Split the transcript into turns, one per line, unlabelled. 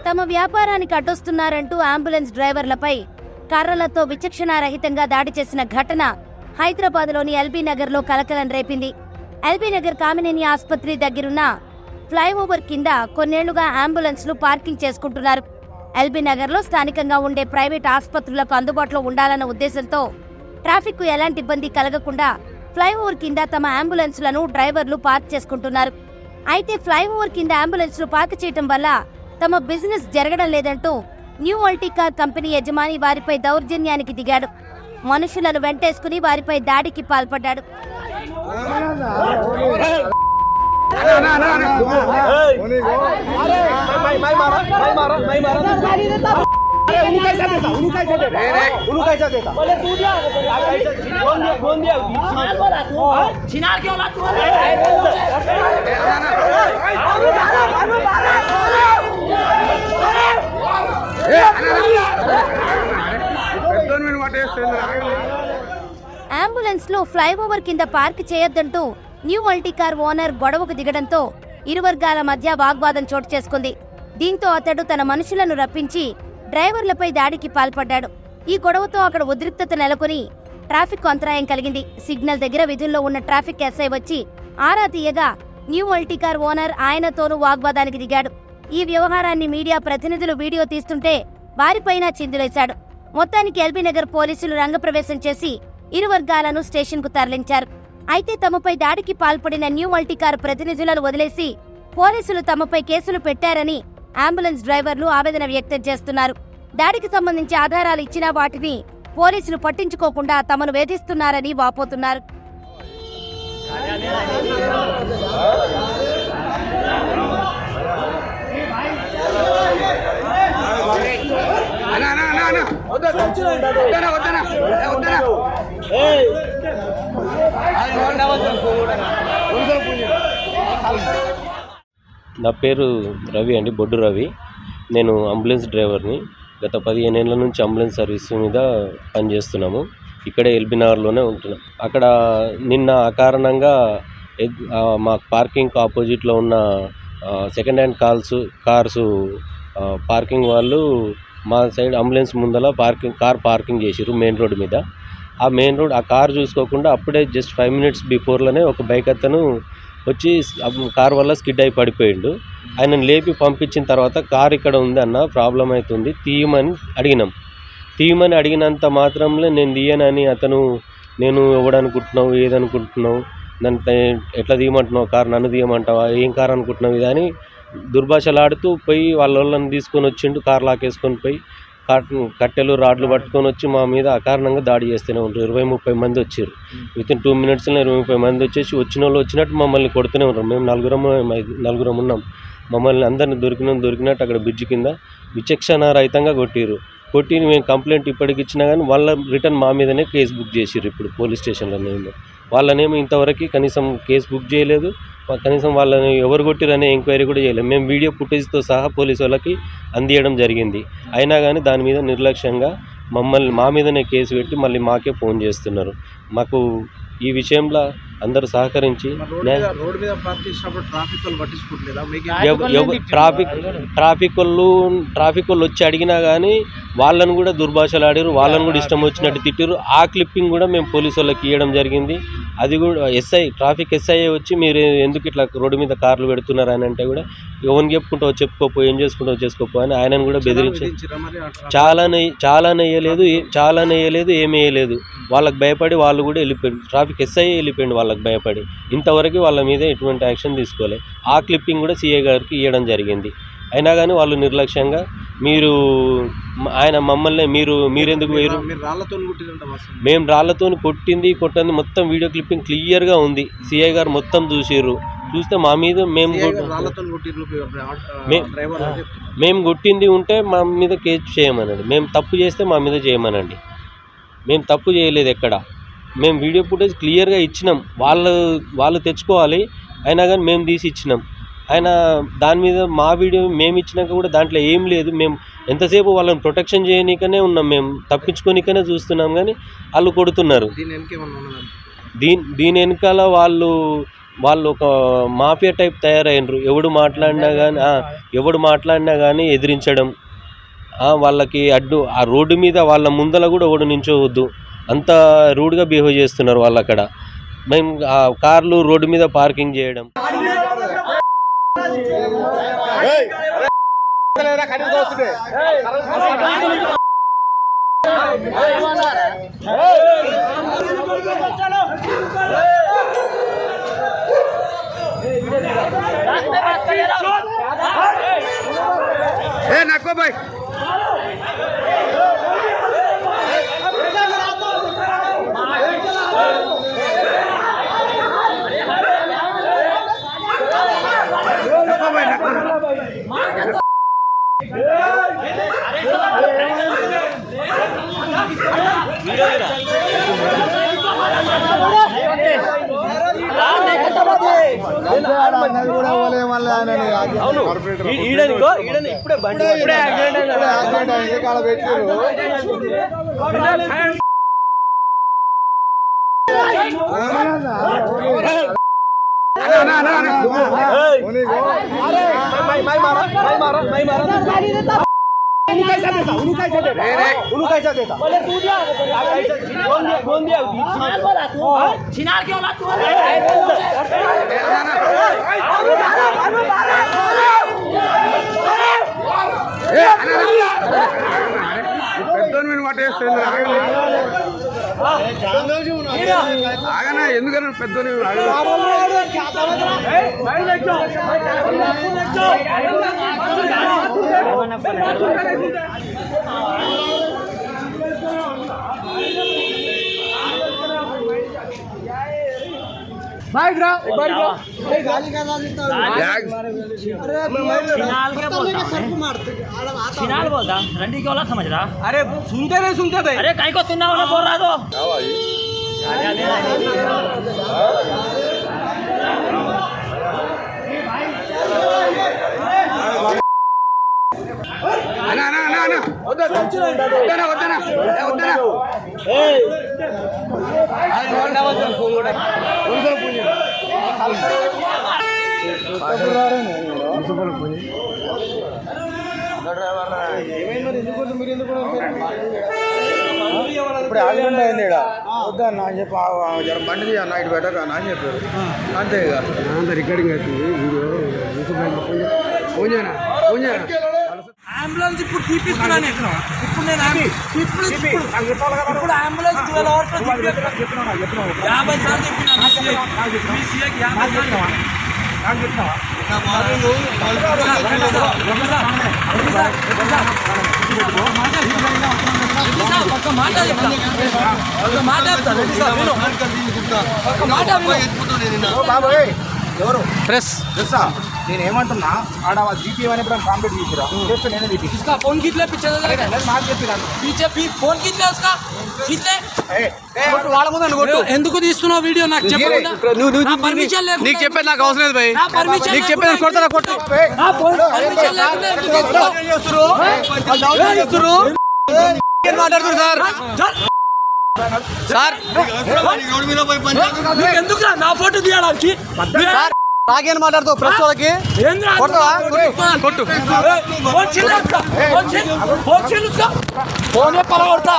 తమ వ్యాపారానికి అడ్డొస్తున్నారంటూ అంబులెన్స్ డ్రైవర్లపై కర్రలతో విచక్షణారహితంగా దాడి చేసిన ఘటన హైదరాబాద్లోని ఎల్బీ నగర్లో కలకలం రేపింది. ఎల్బీ నగర్ కామినేని ఆసుపత్రి దగ్గరున్న ఫ్లైఓవర్ కింద కొన్నేళ్లుగా అంబులెన్స్లు పార్కింగ్ చేసుకుంటున్నారు. ఎల్బీ నగర్లో స్థానికంగా ఉండే ప్రైవేట్ ఆసుపత్రులకు అందుబాటులో ఉండాలన్న ఉద్దేశంతో ట్రాఫిక్ కు ఎలాంటి ఇబ్బంది కలగకుండా ఫ్లైఓవర్ కింద తమ అంబులెన్స్లను డ్రైవర్లు పార్క్ చేసుకుంటున్నారు. అయితే ఫ్లైఓవర్ కింద అంబులెన్స్లు పార్క్ చేయడం వల్ల తమ బిజినెస్ జరగడం లేదంటూ న్యూ మల్టీ కార్ కంపెనీ యజమాని వారిపై దౌర్జన్యానికి దిగాడు. మనుషులను వెంటేసుకుని వారిపై దాడికి పాల్పడ్డాడు. అంబులెన్స్ లో ఫ్లైఓవర్ కింద పార్క్ చేయొద్దంటూ న్యూ మల్టీ కార్ ఓనర్ గొడవకు దిగడంతో ఇరు వర్గాల మధ్య వాగ్వాదం చోటు చేసుకుంది. దీంతో అతడు తన మనుషులను రప్పించి డ్రైవర్లపై దాడికి పాల్పడ్డాడు. ఈ గొడవతో అక్కడ ఉద్రిక్తత నెలకొని ట్రాఫిక్ అంతరాయం కలిగింది. సిగ్నల్ దగ్గర విధుల్లో ఉన్న ట్రాఫిక్ ఎస్ఐ వచ్చి ఆరా తీయగా న్యూ మల్టీ కార్ ఓనర్ ఆయనతోనూ వాగ్వాదానికి దిగాడు. ఈ వ్యవహారాన్ని మీడియా ప్రతినిధులు వీడియో తీస్తుంటే వారిపైన చిందులేశాడు. మొత్తానికి ఎల్బీ నగర్ పోలీసులు రంగప్రవేశం చేసి ఇరు వర్గాలను స్టేషన్ కు తరలించారు. అయితే తమపై దాడికి పాల్పడిన న్యూ మల్టీ కార్ ప్రతినిధులను వదిలేసి పోలీసులు తమపై కేసులు పెట్టారని అంబులెన్స్ డ్రైవర్లు ఆవేదన వ్యక్తం చేస్తున్నారు. దాడికి సంబంధించి ఆధారాలు ఇచ్చినా వాటిని పోలీసులు పట్టించుకోకుండా తమను వేధిస్తున్నారని వాపోతున్నారు.
నా పేరు రవి అండి, బొడ్డు రవి. నేను అంబులెన్స్ డ్రైవర్ని. గత 15 ఏళ్ల నుంచి అంబులెన్స్ సర్వీస్ మీద పనిచేస్తున్నాము. ఇక్కడే ఎల్బీ నగర్లోనే ఉంటున్నాం. అక్కడ నిన్న అకారణంగా మా పార్కింగ్ ఆపోజిట్లో ఉన్న సెకండ్ హ్యాండ్ కార్సు పార్కింగ్ వాళ్ళు మా సైడ్ అంబులెన్స్ ముందల కార్ పార్కింగ్ చేసిర్రు మెయిన్ రోడ్ మీద. ఆ కార్ చూసుకోకుండా అప్పుడే జస్ట్ 5 మినిట్స్ బిఫోర్లోనే ఒక బైక్ అతను వచ్చి కార్ వల్ల స్కిడ్ అయి పడిపోయిండు. ఆయనను లేపి పంపించిన తర్వాత కార్ ఇక్కడ ఉంది అన్న, ప్రాబ్లం అవుతుంది, తీయమని అడిగినంత మాత్రంలో నేను తీయనని అతను, నేను ఎవడనుకుంటున్నావు, ఏదనుకుంటున్నావు, నన్ను ఎట్లా తీయమంటున్నావు, కార్ నన్ను తీయమంటావా, ఏం కార్ అనుకుంటున్నావు ఇది అని దుర్భాషలాడుతూ పోయి వాళ్ళని తీసుకొని వచ్చిండు. కార్ లాకేసుకొని పోయి కట్టెలు రాడ్లు పట్టుకొని వచ్చి మా మీద అకారణంగా దాడి చేస్తూనే ఉంటారు. 20-30 మంది వచ్చారు. వితిన్ 2 మినిట్స్లో 20-30 మంది వచ్చేసి వచ్చిన వాళ్ళు వచ్చినట్టు మమ్మల్ని కొడుతూనే ఉంటారు. మేము నలుగురం ఉన్నాం. మమ్మల్ని అందరిని దొరికినట్టు అక్కడ బ్రిడ్జ్ కింద విచక్షణారహితంగా కొట్టి మేము కంప్లైంట్ ఇప్పటికి ఇచ్చినా కానీ వాళ్ళ రిటర్న్ మా మీదనే కేసు బుక్ చేసిర్రు. ఇప్పుడు పోలీస్ స్టేషన్లో వాళ్ళనేమో ఇంతవరకు కనీసం కేసు బుక్ చేయలేదు. కనీసం వాళ్ళని ఎవరు కొట్టిరనే ఎంక్వైరీ కూడా చేయలేదు. మేము వీడియో ఫుటేజ్తో సహా పోలీసు వాళ్ళకి అందియడం జరిగింది. అయినా కానీ దాని మీద నిర్లక్ష్యంగా మా మీదనే కేసు పెట్టి మళ్ళీ మాకే ఫోన్ చేస్తున్నారు. మాకు ఈ విషయంలో అందరూ సహకరించి ట్రాఫిక్ వాళ్ళు వచ్చి అడిగినా కానీ వాళ్ళను కూడా దుర్భాషలాడారు, వాళ్ళను కూడా ఇష్టం వచ్చినట్టు తిట్టారు. ఆ క్లిప్పింగ్ కూడా మేము పోలీసు వాళ్ళకి ఇవ్వడం జరిగింది. అది కూడా ట్రాఫిక్ ఎస్ఐ వచ్చి మీరు ఎందుకు ఇట్లా రోడ్డు మీద కార్లు పెడుతున్నారు అని అంటే కూడా ఎవరిని చెప్పుకోపో, ఏం చేసుకుంటావు చేసుకోపో అని ఆయనను కూడా బెదిరించి చాలా నెయ్యలేదు, ఏమీ వేయలేదు. వాళ్ళకి భయపడి వాళ్ళు కూడా వెళ్ళిపోయారు. ట్రాఫిక్ ఎస్ఐ వెళ్ళిపోయింది వాళ్ళకి భయపడి. ఇంతవరకు వాళ్ళ మీద ఎటువంటి యాక్షన్ తీసుకోలేదు. ఆ క్లిప్పింగ్ కూడా సిఐ గారికి ఇవ్వడం జరిగింది. అయినా కానీ వాళ్ళు నిర్లక్ష్యంగా ఆయన మమ్మల్ని మీరెందుకు వేరు, మేము రాళ్లతో కొట్టింది మొత్తం వీడియో క్లిప్పింగ్ క్లియర్గా ఉంది. సిఐ గారు మొత్తం చూస్తే మా మీద మేము కొట్టింది ఉంటే మా మీద కేసు చేయమనండి, మేము తప్పు చేస్తే మా మీద చేయమనండి. మేము తప్పు చేయలేదు ఎక్కడ. మేము వీడియో ఫుటేజ్ క్లియర్గా ఇచ్చినాం. వాళ్ళు తెచ్చుకోవాలి, అయినా కానీ మేము తీసి ఇచ్చినాం. ఆయన దాని మీద మా వీడియో మేము ఇచ్చినాక కూడా దాంట్లో ఏం లేదు. మేము ఎంతసేపు వాళ్ళని ప్రొటెక్షన్ చేయనీకనే ఉన్నాం, మేము తప్పించుకోనికనే చూస్తున్నాం, కానీ వాళ్ళు కొడుతున్నారు. దీని వెనకాల వాళ్ళు ఒక మాఫియా టైప్ తయారైనరు. ఎవడు మాట్లాడినా కానీ ఎదిరించడం, వాళ్ళకి అడ్డు ఆ రోడ్డు మీద వాళ్ళ ముందల కూడా ఎవడు నించోవద్దు, అంత రూడ్గా బిహేవ్ చేస్తున్నారు వాళ్ళు అక్కడ. మేము ఆ కార్లు రోడ్డు మీద పార్కింగ్ చేయడం.
నక్కో బాయ్ ఇప్పుడే బండి ఆగనా ఎందుకన్నా పెద్ద
रंडी क्यों ला समझ रहा?
अरे सुनते नहीं सुनते थे।
अरे कहीं को सुनना होना बोल रहा तो
ఇప్పుడు ఆల్రెడీ అయింది ఇక్కడ వద్దా నా చెప్పి జర బండి అన్న ఇటు పెట్టక అని చెప్పారు అంతే ఇక అంత రికార్డింగ్ అవుతుంది వీడియో ఫోన్ చేయనా
అంబులెన్స్ ఇప్పుడు తీపిస్తున్నాను ఇప్పుడు నేను ఇప్పుడు అంబులెన్స్ 12 hours 50 సార్లు చెప్పినా మీ సీఏకి 50
ఎవరు ప్రెస్ నేను ఏమంటున్నా ఆడ జీపీ అని ఇప్పుడు కాంప్లీట్ చేసిరా చేస్తే నేనే తీపి
इसका फोन कितने पीछे
నాకు చెప్పినాను
पीछे फोन कितने उसका कितने
వాళ్ళ ముందు అనుకోండి
ఎందుకు తీస్తున్నావు వీడియో నాకు చెప్పకుండా నా పర్మిషన్ లేకుండా
నీకు చెప్పేది నాకు అవసరం లేదు భయ్
నా పర్మిషన్
నీకు చెప్పేది కొడతా కొట్టు
నా పర్మిషన్ లేకుండా ఎందుకు తీస్తున్నావు
ఏం మాట్లాడుతున్నారు సార్
ఎందుకు నా ఫోటో తీయడానికి
నాకేం మాట్లాడుతావు ప్రెస్ వాళ్ళకి కొట్టు
ఫోన్ పరగొడతా